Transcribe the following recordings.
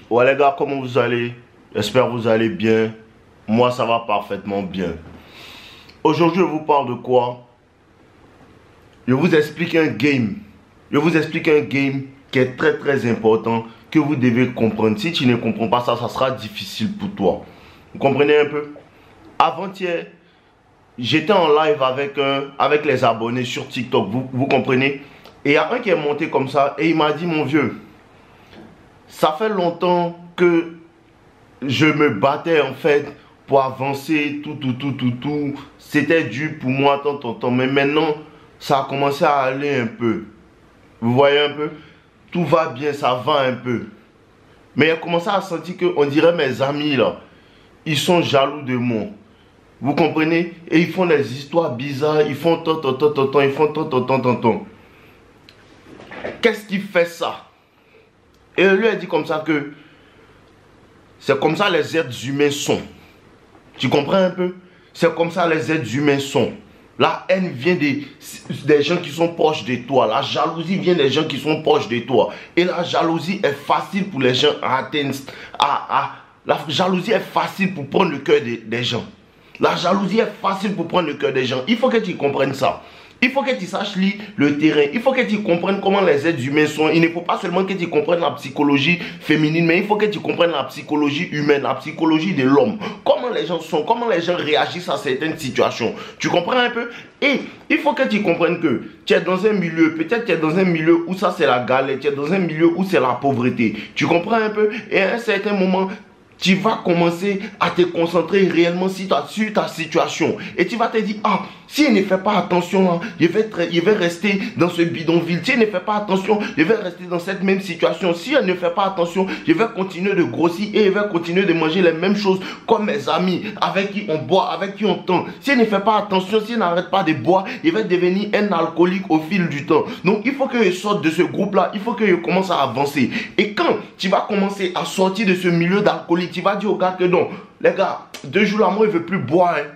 Ouais les gars, comment vous allez? J'espère que vous allez bien. Moi ça va parfaitement bien. Aujourd'hui je vous parle de quoi? Je vous explique un game. Je vous explique un game qui est très important, que vous devez comprendre. Si tu ne comprends pas ça, ça sera difficile pour toi. Vous comprenez un peu? Avant-hier, j'étais en live avec les abonnés sur TikTok. Vous comprenez? Et il y a un qui est monté comme ça et il m'a dit, mon vieux, ça fait longtemps que je me battais en fait pour avancer, tout. C'était dur pour moi, tant. Mais maintenant, ça a commencé à aller un peu. Vous voyez un peu? Tout va bien, ça va un peu. Mais il a commencé à sentir que, on dirait mes amis là, ils sont jaloux de moi. Vous comprenez? Et ils font des histoires bizarres, ils font tant. Ils font tant. Qu'est-ce qui fait ça? Et lui a dit comme ça que c'est comme ça les êtres humains sont. Tu comprends un peu? C'est comme ça les êtres humains sont. La haine vient des gens qui sont proches de toi. La jalousie vient des gens qui sont proches de toi. Et la jalousie est facile pour les gens à atteindre. La jalousie est facile pour prendre le cœur des gens. La jalousie est facile pour prendre le cœur des gens. Il faut que tu comprennes ça. Il faut que tu saches lire le terrain. Il faut que tu comprennes comment les êtres humains sont. Il ne faut pas seulement que tu comprennes la psychologie féminine, mais il faut que tu comprennes la psychologie humaine, la psychologie de l'homme. Comment les gens sont, comment les gens réagissent à certaines situations. Tu comprends un peu? Et il faut que tu comprennes que tu es dans un milieu, peut-être tu es dans un milieu où ça c'est la galère, tu es dans un milieu où c'est la pauvreté. Tu comprends un peu? Et à un certain moment, tu vas commencer à te concentrer réellement sur ta situation. Et tu vas te dire, ah, si elle ne fait pas attention, je vais rester dans ce bidonville. Si elle ne fait pas attention, je vais rester dans cette même situation. Si elle ne fait pas attention, je vais continuer de grossir et je vais continuer de manger les mêmes choses comme mes amis, avec qui on boit, avec qui on tend. Si elle ne fait pas attention, si elle n'arrête pas de boire, il va devenir un alcoolique au fil du temps. Donc il faut que je sorte de ce groupe-là, il faut que je commence à avancer. Et quand tu vas commencer à sortir de ce milieu d'alcoolique, tu vas dire aux gars que non, les gars, 2 jours là, moi je ne veux plus boire. Hein.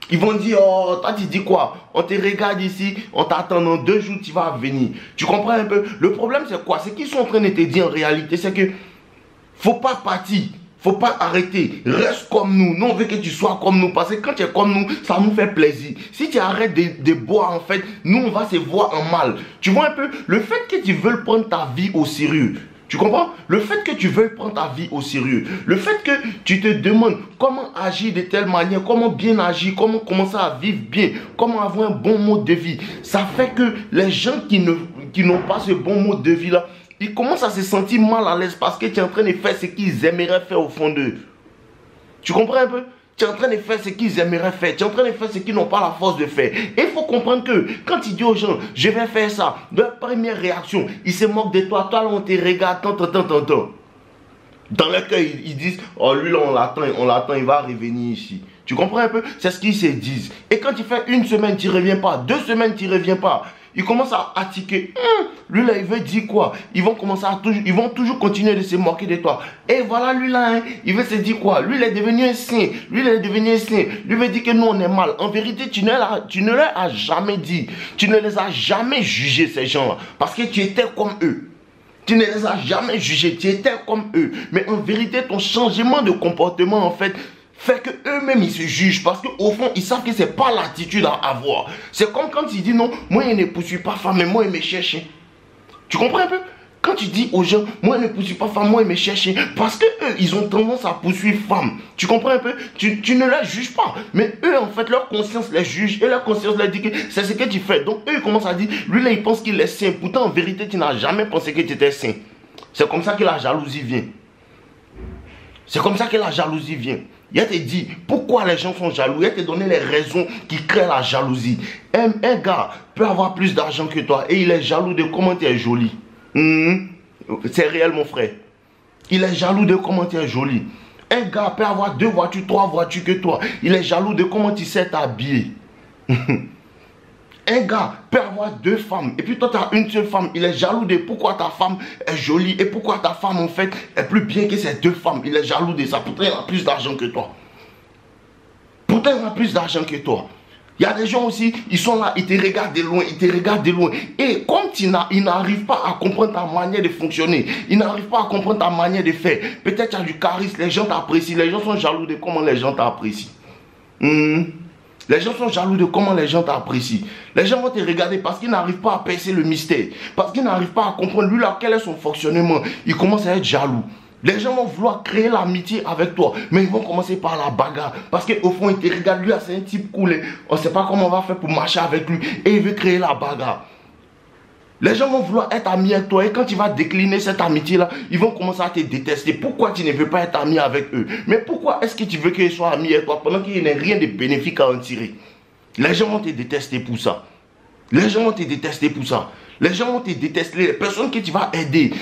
Ils vont dire, oh, toi tu dis quoi? On te regarde ici, on t'attend dans 2 jours, tu vas venir. Tu comprends un peu? Le problème c'est quoi? C'est qu'ils sont en train de te dire en réalité, c'est que faut pas partir. Faut pas arrêter. Reste comme nous. Nous, on veut que tu sois comme nous. Parce que quand tu es comme nous, ça nous fait plaisir. Si tu arrêtes de boire, en fait, nous, on va se voir en mal. Tu vois un peu? Le fait que tu veux prendre ta vie au sérieux. Tu comprends? Le fait que tu veuilles prendre ta vie au sérieux, le fait que tu te demandes comment agir de telle manière, comment bien agir, comment commencer à vivre bien, comment avoir un bon mode de vie, ça fait que les gens qui n'ont pas ce bon mode de vie là, ils commencent à se sentir mal à l'aise parce que tu es en train de faire ce qu'ils aimeraient faire au fond d'eux. Tu comprends un peu? Tu es en train de faire ce qu'ils aimeraient faire. Tu es en train de faire ce qu'ils n'ont pas la force de faire. Et il faut comprendre que quand tu dis aux gens, je vais faire ça, leur première réaction, ils se moquent de toi. Toi, là, on te regarde, tant. Dans leur cœur, ils disent, oh, lui, là, on l'attend, il va revenir ici. Tu comprends un peu? C'est ce qu'ils se disent. Et quand tu fais 1 semaine, tu ne reviens pas. 2 semaines, tu ne reviens pas. Ils commencent à attiquer. Lui là, il veut dire quoi? Ils vont toujours continuer de se moquer de toi. Et voilà, lui là, hein, il veut se dire quoi? Lui, il est devenu un saint. Lui veut dire que nous, on est mal. En vérité, tu ne leur as jamais dit. Tu ne les as jamais jugés, ces gens-là. Parce que tu étais comme eux. Tu ne les as jamais jugés. Tu étais comme eux. Mais en vérité, ton changement de comportement, en fait que eux-mêmes ils se jugent parce qu'au fond ils savent que c'est pas l'attitude à avoir. C'est comme quand ils disent non, moi je ne poursuis pas femme, mais moi je me cherche. Tu comprends un peu? Quand tu dis aux gens, moi je ne poursuis pas femme, moi je me cherche, parce que eux ils ont tendance à poursuivre femme. Tu comprends un peu? Tu ne les juges pas, mais eux en fait leur conscience les juge et leur conscience leur dit que c'est ce que tu fais. Donc eux ils commencent à dire, lui là il pense qu'il est saint, pourtant en vérité tu n'as jamais pensé que tu étais saint. C'est comme ça que la jalousie vient. C'est comme ça que la jalousie vient. Il te dit pourquoi les gens sont jaloux. Il te donné les raisons qui créent la jalousie. Un gars peut avoir plus d'argent que toi et il est jaloux de comment tu es joli. C'est réel mon frère. Il est jaloux de comment tu es joli. Un gars peut avoir 2 voitures, 3 voitures que toi. Il est jaloux de comment tu sais t'habiller. Un gars peut avoir 2 femmes et puis toi tu as une seule femme. Il est jaloux de pourquoi ta femme est jolie et pourquoi ta femme en fait est plus bien que ces 2 femmes. Il est jaloux de ça. Pourtant il a plus d'argent que toi. Il y a des gens aussi, ils sont là, ils te regardent de loin, ils te regardent de loin. Et comme ils n'arrivent pas à comprendre ta manière de fonctionner, ils n'arrivent pas à comprendre ta manière de faire. Peut-être tu as du charisme, les gens t'apprécient, les gens sont jaloux de comment les gens t'apprécient. Les gens sont jaloux de comment les gens t'apprécient. Les gens vont te regarder parce qu'ils n'arrivent pas à percer le mystère. Parce qu'ils n'arrivent pas à comprendre lui là, quel est son fonctionnement. Ils commencent à être jaloux. Les gens vont vouloir créer l'amitié avec toi, mais ils vont commencer par la bagarre. Parce qu'au fond, ils te regardent, lui, c'est un type cool. On ne sait pas comment on va faire pour marcher avec lui. Et il veut créer la bagarre. Les gens vont vouloir être amis avec toi. Et quand tu vas décliner cette amitié-là, ils vont commencer à te détester. Pourquoi tu ne veux pas être ami avec eux? Mais pourquoi est-ce que tu veux qu'ils soient amis avec toi pendant qu'il n'y ait rien de bénéfique à en tirer? Les gens vont te détester pour ça. Les gens vont te détester pour ça. Les gens vont te détester, les personnes que tu vas aider,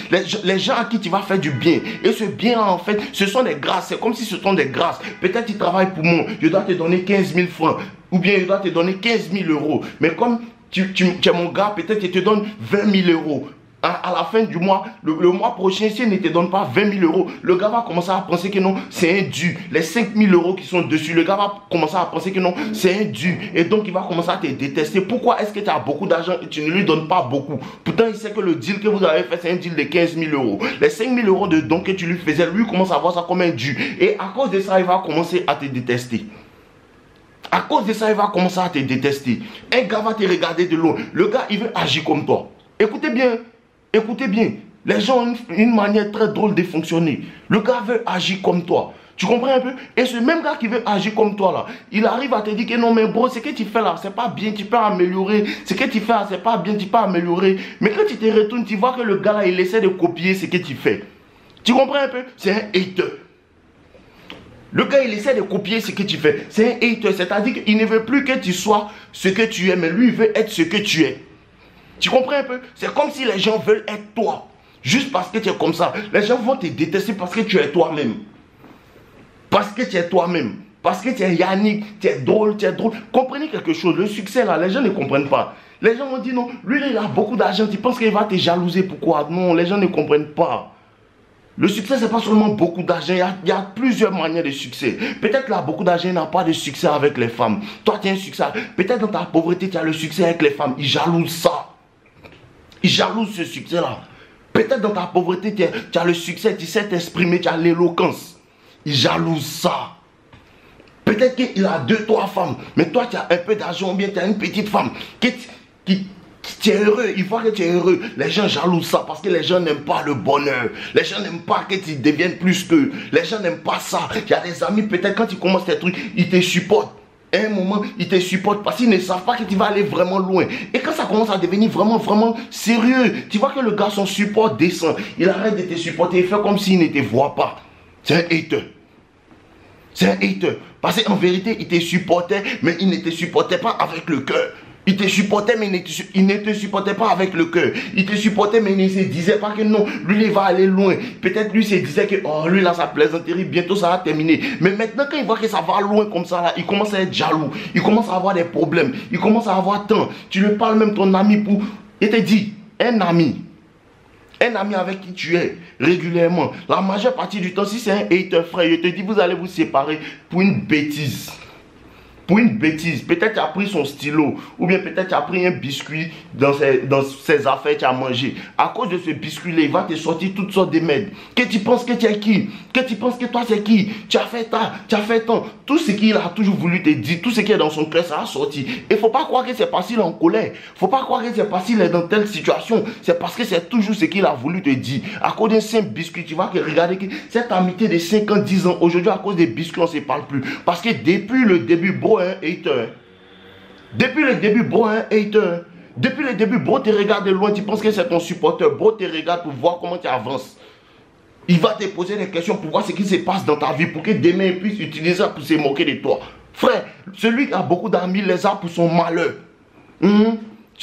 les gens à qui tu vas faire du bien. Et ce bien-là, en fait, ce sont des grâces. C'est comme si ce sont des grâces. Peut-être tu travailles pour moi, je dois te donner 15 000 francs. Ou bien je dois te donner 15 000 euros. Mais comme tu es mon gars, peut-être je te donne 20 000 euros. À la fin du mois, le mois prochain, s'il ne te donne pas 20 000 euros, le gars va commencer à penser que non, c'est un dû. Les 5 000 euros qui sont dessus, le gars va commencer à penser que non, c'est un dû. Et donc, il va commencer à te détester. Pourquoi est-ce que tu as beaucoup d'argent et tu ne lui donnes pas beaucoup? Pourtant, il sait que le deal que vous avez fait, c'est un deal de 15 000 euros. Les 5 000 euros de dons que tu lui faisais, lui commence à voir ça comme un dû. Et à cause de ça, il va commencer à te détester. À cause de ça, il va commencer à te détester. Un gars va te regarder de loin. Le gars, il veut agir comme toi. Écoutez bien. Écoutez bien, les gens ont une manière très drôle de fonctionner. Le gars veut agir comme toi. Tu comprends un peu? Et ce même gars qui veut agir comme toi là, il arrive à te dire que non mais bro, ce que tu fais là, c'est pas bien, tu peux améliorer. Ce que tu fais là, c'est pas bien, tu peux améliorer. Mais quand tu te retournes, tu vois que le gars là, il essaie de copier ce que tu fais. Tu comprends un peu? C'est un hater. Le gars, il essaie de copier ce que tu fais. C'est un hater, c'est-à-dire qu'il ne veut plus que tu sois ce que tu es, mais lui, il veut être ce que tu es. Tu comprends un peu? C'est comme si les gens veulent être toi. Juste parce que tu es comme ça. Les gens vont te détester parce que tu es toi-même. Parce que tu es toi-même. Parce que tu es Yannick, tu es drôle, tu es drôle. Comprenez quelque chose. Le succès là, les gens ne comprennent pas. Les gens vont dire non, lui il a beaucoup d'argent. Tu penses qu'il va te jalouser. Pourquoi? Non, les gens ne comprennent pas. Le succès, ce n'est pas seulement beaucoup d'argent. Il y a plusieurs manières de succès. Peut-être là, beaucoup d'argent n'a pas de succès avec les femmes. Toi, tu as un succès. Peut-être dans ta pauvreté, tu as le succès avec les femmes. Ils jalousent ça. Ils jalousent ce succès-là. Peut-être dans ta pauvreté, tu as le succès, tu sais t'exprimer, tu as l'éloquence. Ils jalousent ça. Peut-être qu'il a 2-3 femmes, mais toi, tu as un peu d'argent ou bien tu as une petite femme qui tu es heureux, il faut que tu es heureux. Les gens jalousent ça parce que les gens n'aiment pas le bonheur. Les gens n'aiment pas que tu deviennes plus qu'eux. Les gens n'aiment pas ça. Il y a des amis, peut-être quand tu commences tes trucs, ils te supportent. À un moment, ils te supportent parce qu'ils ne savent pas que tu vas aller vraiment loin. Et quand ça commence à devenir vraiment, vraiment sérieux, tu vois que le gars, son support descend. Il arrête de te supporter, il fait comme s'il ne te voit pas. C'est un hater. C'est un hater. Parce qu'en vérité, il te supportait, mais il ne te supportait pas avec le cœur. Il te supportait, mais il ne te supportait pas avec le cœur. Il te supportait, mais il ne se disait pas que non, lui, il va aller loin. Peut-être lui se disait que, oh, lui, là, sa plaisanterie, bientôt, ça va terminer. Mais maintenant, quand il voit que ça va loin comme ça, là, il commence à être jaloux. Il commence à avoir des problèmes. Il commence à avoir tant. Tu lui parles même ton ami pour... Il te dit, un ami avec qui tu es régulièrement, la majeure partie du temps, si c'est un hater, frère, je te dis, vous allez vous séparer pour une bêtise. Pour une bêtise, peut-être tu as pris son stylo, ou bien peut-être tu as pris un biscuit dans ses affaires, tu as mangé. À cause de ce biscuit-là, il va te sortir toutes sortes de merdes. Que tu penses que tu es qui? Que tu penses que toi c'est qui? Tu as fait ça, tu as fait tant. Tout ce qu'il a toujours voulu te dire, tout ce qui est dans son cœur, ça a sorti. Et il ne faut pas croire que c'est parce qu'il est en colère. Il ne faut pas croire que c'est parce qu'il est dans telle situation. C'est parce que c'est toujours ce qu'il a voulu te dire. À cause d'un simple biscuit, tu vas regarder que cette amitié de 5 ans, 10 ans, aujourd'hui à cause des biscuits, on ne se parle plus. Parce que depuis le début, bro, un hater. Depuis le début, bro, un hater. Depuis le début, bro, te regarde de loin, tu penses que c'est ton supporter. Bro, te regarde pour voir comment tu avances. Il va te poser des questions pour voir ce qui se passe dans ta vie, pour que demain il puisse utiliser ça pour se moquer de toi. Frère, celui qui a beaucoup d'amis les a pour son malheur.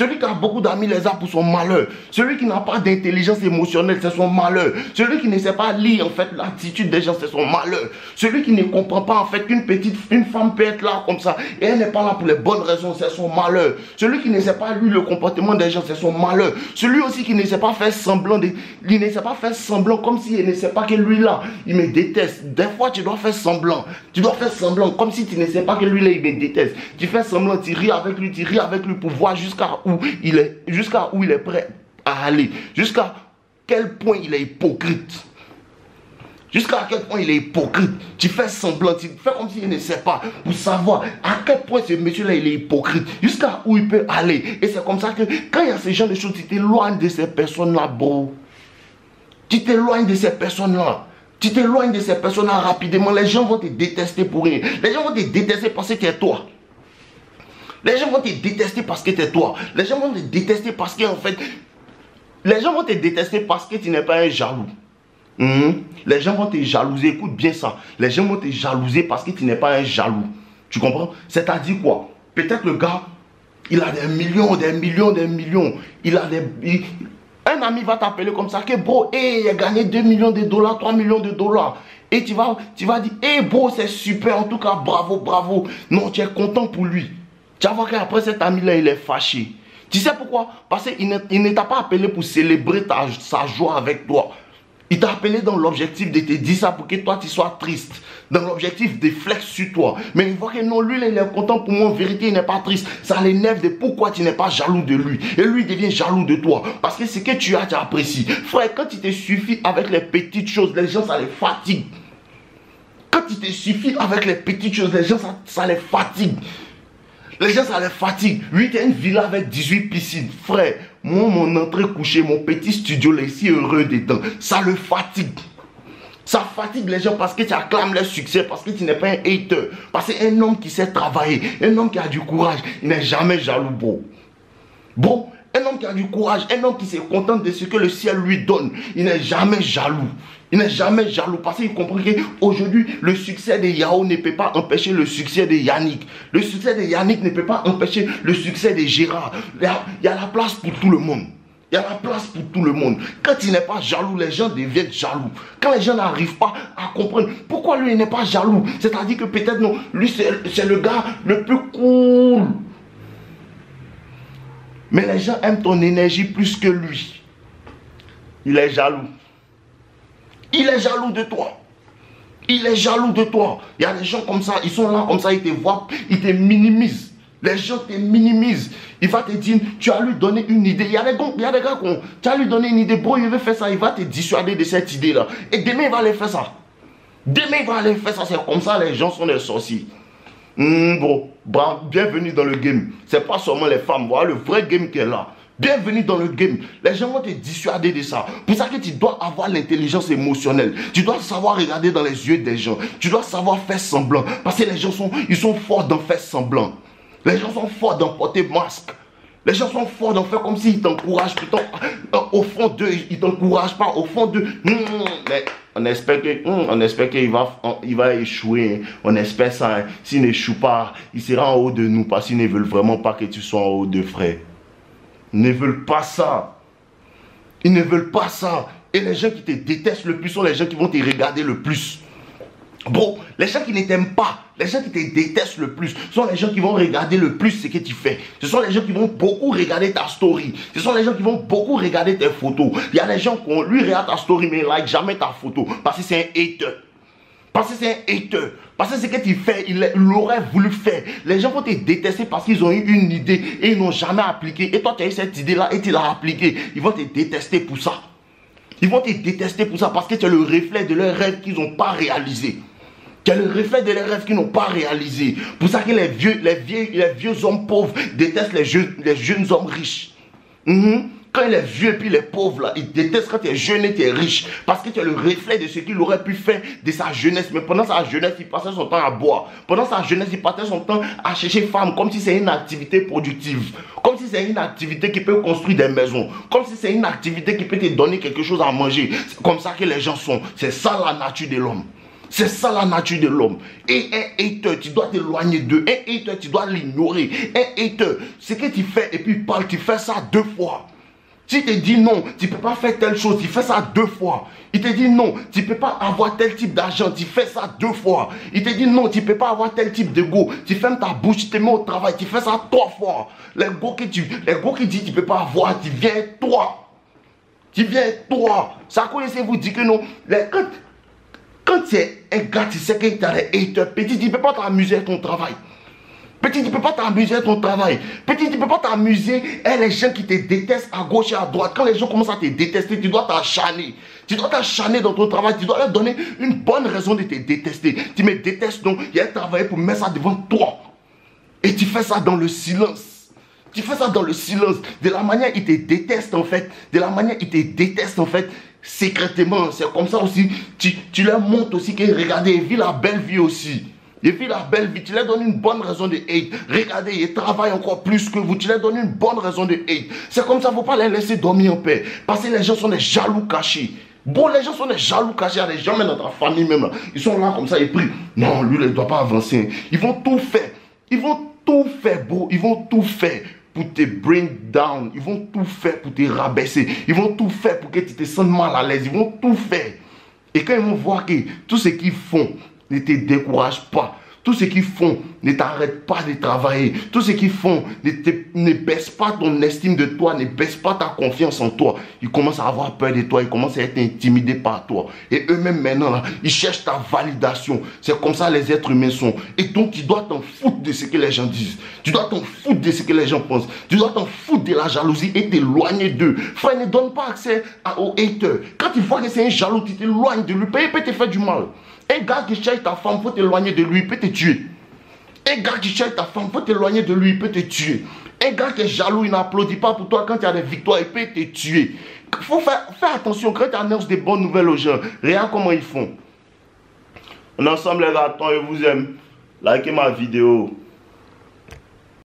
Celui qui a beaucoup d'amis les a pour son malheur. Celui qui n'a pas d'intelligence émotionnelle, c'est son malheur. Celui qui ne sait pas lire en fait l'attitude des gens, c'est son malheur. Celui qui ne comprend pas en fait qu'une femme peut être là comme ça et elle n'est pas là pour les bonnes raisons, c'est son malheur. Celui qui ne sait pas lire le comportement des gens, c'est son malheur. Celui aussi qui ne sait pas faire semblant, il ne sait pas faire semblant comme s'il ne sait pas que lui là, il me déteste. Des fois tu dois faire semblant. Tu dois faire semblant comme si tu ne sais pas que lui là, il me déteste. Tu fais semblant, tu ris avec lui pour voir jusqu'à où il est prêt à aller, jusqu'à quel point il est hypocrite. Jusqu'à quel point il est hypocrite. Tu fais semblant, tu fais comme s'il ne sait pas, pour savoir à quel point ce monsieur-là il est hypocrite, jusqu'à où il peut aller. Et c'est comme ça que quand il y a ce genre de choses, tu t'éloignes de ces personnes-là, bro. Tu t'éloignes de ces personnes-là. Tu t'éloignes de ces personnes-là rapidement. Les gens vont te détester pour rien. Les gens vont te détester parce que tu es toi. Les gens vont te détester parce que tu es toi. Les gens vont te détester parce que, en fait, les gens vont te détester parce que tu n'es pas un jaloux. Les gens vont te jalouser. Écoute bien ça. Les gens vont te jalouser parce que tu n'es pas un jaloux. Tu comprends? C'est-à-dire quoi? Peut-être le gars, il a des millions. Un ami va t'appeler comme ça que bro, il a gagné 2 millions de dollars, 3 millions de dollars. Et tu vas dire, bro, c'est super, en tout cas, bravo. Non, tu es content pour lui. Tu vas voir qu'après cet ami-là, il est fâché. Tu sais pourquoi? Parce qu'il ne t'a pas appelé pour célébrer sa joie avec toi. Il t'a appelé dans l'objectif de te dire ça pour que toi, tu sois triste. Dans l'objectif de flex sur toi. Mais il voit que non, lui, il est content pour moi. En vérité, il n'est pas triste. Ça l'énerve de pourquoi tu n'es pas jaloux de lui. Et lui, il devient jaloux de toi. Parce que ce que tu as, tu apprécies. Frère, quand il te suffit avec les petites choses, les gens, ça les fatigue. Quand il te suffit avec les petites choses, les gens, ça les fatigue. Les gens, ça les fatigue. Lui, il a une villa avec 18 piscines. Frère, moi, mon entrée couchée, mon petit studio, là, ici, heureux dedans. Ça le fatigue. Ça fatigue les gens parce que tu acclames leur succès, parce que tu n'es pas un hater. Parce qu'un homme qui sait travailler, un homme qui a du courage, il n'est jamais jaloux, bro. Bro, un homme qui a du courage, un homme qui se contente de ce que le ciel lui donne, il n'est jamais jaloux. Il n'est jamais jaloux parce qu'il comprend qu'aujourd'hui, le succès de Yao ne peut pas empêcher le succès de Yannick. Le succès de Yannick ne peut pas empêcher le succès de Gérard. Il y a la place pour tout le monde. Il y a la place pour tout le monde. Quand il n'est pas jaloux, les gens deviennent jaloux. Quand les gens n'arrivent pas à comprendre pourquoi lui n'est pas jaloux, c'est-à-dire que peut-être non, lui c'est le gars le plus cool. Mais les gens aiment ton énergie plus que lui. Il est jaloux. Il est jaloux de toi. Il est jaloux de toi. Il y a des gens comme ça, ils sont là comme ça, ils te voient, ils te minimisent. Les gens te minimisent. Il va te dire, tu as lui donné une idée. Il y a des gars tu as lui donné une idée, bro, il veut faire ça, il va te dissuader de cette idée-là. Et demain, il va aller faire ça. Demain, il va aller faire ça. C'est comme ça, les gens sont des sorciers. Bro, bienvenue dans le game. C'est pas seulement les femmes, voilà le vrai game qui est là. Bienvenue dans le game. Les gens vont te dissuader de ça. Pour ça que tu dois avoir l'intelligence émotionnelle. Tu dois savoir regarder dans les yeux des gens. Tu dois savoir faire semblant. Parce que les gens ils sont forts d'en faire semblant. Les gens sont forts d'en porter masque. Les gens sont forts d'en faire comme s'ils t'encouragent. Au fond d'eux, ils ne t'encouragent pas. Au fond d'eux, mais on espère qu'il va échouer. On espère ça. Hein. S'il n'échoue pas, il sera en haut de nous. Parce qu'ils ne veulent vraiment pas que tu sois en haut de frère. Ils ne veulent pas ça. Ils ne veulent pas ça. Et les gens qui te détestent le plus sont les gens qui vont te regarder le plus. Bro, les gens qui ne t'aiment pas, les gens qui te détestent le plus, sont les gens qui vont regarder le plus ce que tu fais. Ce sont les gens qui vont beaucoup regarder ta story. Ce sont les gens qui vont beaucoup regarder tes photos. Il y a des gens qui lui regardent ta story mais ne like jamais ta photo. Parce que c'est un hater. Parce que c'est un hater. Parce que ce que tu fais, il l'aurait voulu faire. Les gens vont te détester parce qu'ils ont eu une idée et ils n'ont jamais appliqué. Et toi, tu as eu cette idée-là et tu l'as appliquée. Ils vont te détester pour ça. Ils vont te détester pour ça parce que tu es le reflet de leurs rêves qu'ils n'ont pas réalisés. Tu es le reflet de leurs rêves qu'ils n'ont pas réalisés. Pour ça que les vieux hommes pauvres détestent les jeunes hommes riches. Quand il est vieux et puis les pauvres, là, ils détestent quand tu es jeune et tu es riche. Parce que tu es le reflet de ce qu'il aurait pu faire de sa jeunesse. Mais pendant sa jeunesse, il passait son temps à boire. Pendant sa jeunesse, il passait son temps à chercher femme. Comme si c'est une activité productive. Comme si c'est une activité qui peut construire des maisons. Comme si c'est une activité qui peut te donner quelque chose à manger. C'est comme ça que les gens sont. C'est ça la nature de l'homme. C'est ça la nature de l'homme. Et un hater, tu dois t'éloigner d'eux. Un hater, tu dois l'ignorer. Un hater, ce que tu fais et puis il parle, tu fais ça 2 fois. Si te dit non, tu ne peux pas faire telle chose, tu fais ça 2 fois. Il te dit non, tu ne peux pas avoir tel type d'argent, tu fais ça 2 fois. Il te dit non, tu ne peux pas avoir tel type de go, tu fermes ta bouche, tu te mets au travail, tu fais ça 3 fois. Les go qui dit tu ne peux pas avoir, tu viens toi. Tu viens toi. Ça connaissez-vous dit que non. Quand tu es un gars, tu sais qu'il y a des haters, petit, tu ne peux pas t'amuser à ton travail. Petit, tu ne peux pas t'amuser à ton travail. Petit, tu ne peux pas t'amuser à les gens qui te détestent à gauche et à droite. Quand les gens commencent à te détester, tu dois t'acharner. Tu dois t'acharner dans ton travail. Tu dois leur donner une bonne raison de te détester. Tu me détestes donc, il y a un travail pour mettre ça devant toi. Et tu fais ça dans le silence. Tu fais ça dans le silence. De la manière ils te détestent en fait. De la manière ils te détestent en fait. Secrètement. C'est comme ça aussi. Tu leur montres aussi que regardez, ils vivent la belle vie aussi. Ils vivent la belle vie, tu leur donnes une bonne raison de hate. Regardez, ils travaillent encore plus que vous, tu leur donnes une bonne raison de hate. C'est comme ça, il ne faut pas les laisser dormir en paix. Parce que les gens sont des jaloux cachés. Bon, les gens sont des jaloux cachés, il y a des gens même dans ta famille même là. Ils sont là comme ça, ils prient. Non, lui, il ne doit pas avancer. Ils vont tout faire. Ils vont tout faire, bro. Ils vont tout faire pour te bring down. Ils vont tout faire pour te rabaisser. Ils vont tout faire pour que tu te sentes mal à l'aise. Ils vont tout faire. Et quand ils vont voir que tout ce qu'ils font ne te décourage pas. Tout ce qu'ils font ne t'arrête pas de travailler. Tout ce qu'ils font ne baisse pas ton estime de toi, ne baisse pas ta confiance en toi. Ils commencent à avoir peur de toi, ils commencent à être intimidés par toi. Et eux-mêmes maintenant, là, ils cherchent ta validation. C'est comme ça les êtres humains sont. Et donc tu dois t'en foutre de ce que les gens disent. Tu dois t'en foutre de ce que les gens pensent. Tu dois t'en foutre de la jalousie et t'éloigner d'eux. Frère, ne donne pas accès aux haters. Quand tu vois que c'est un jaloux, tu t'éloignes de lui. Il peut te faire du mal. Un gars qui cherche ta femme, il faut t'éloigner de lui, il peut te tuer. Un gars qui cherche ta femme, il faut t'éloigner de lui, il peut te tuer. Un gars qui est jaloux, il n'applaudit pas pour toi quand il y a des victoires, il peut te tuer. Il faut faire attention quand tu annonces des bonnes nouvelles aux gens. Regarde comment ils font. On est ensemble les gars, je vous aime. Likez ma vidéo.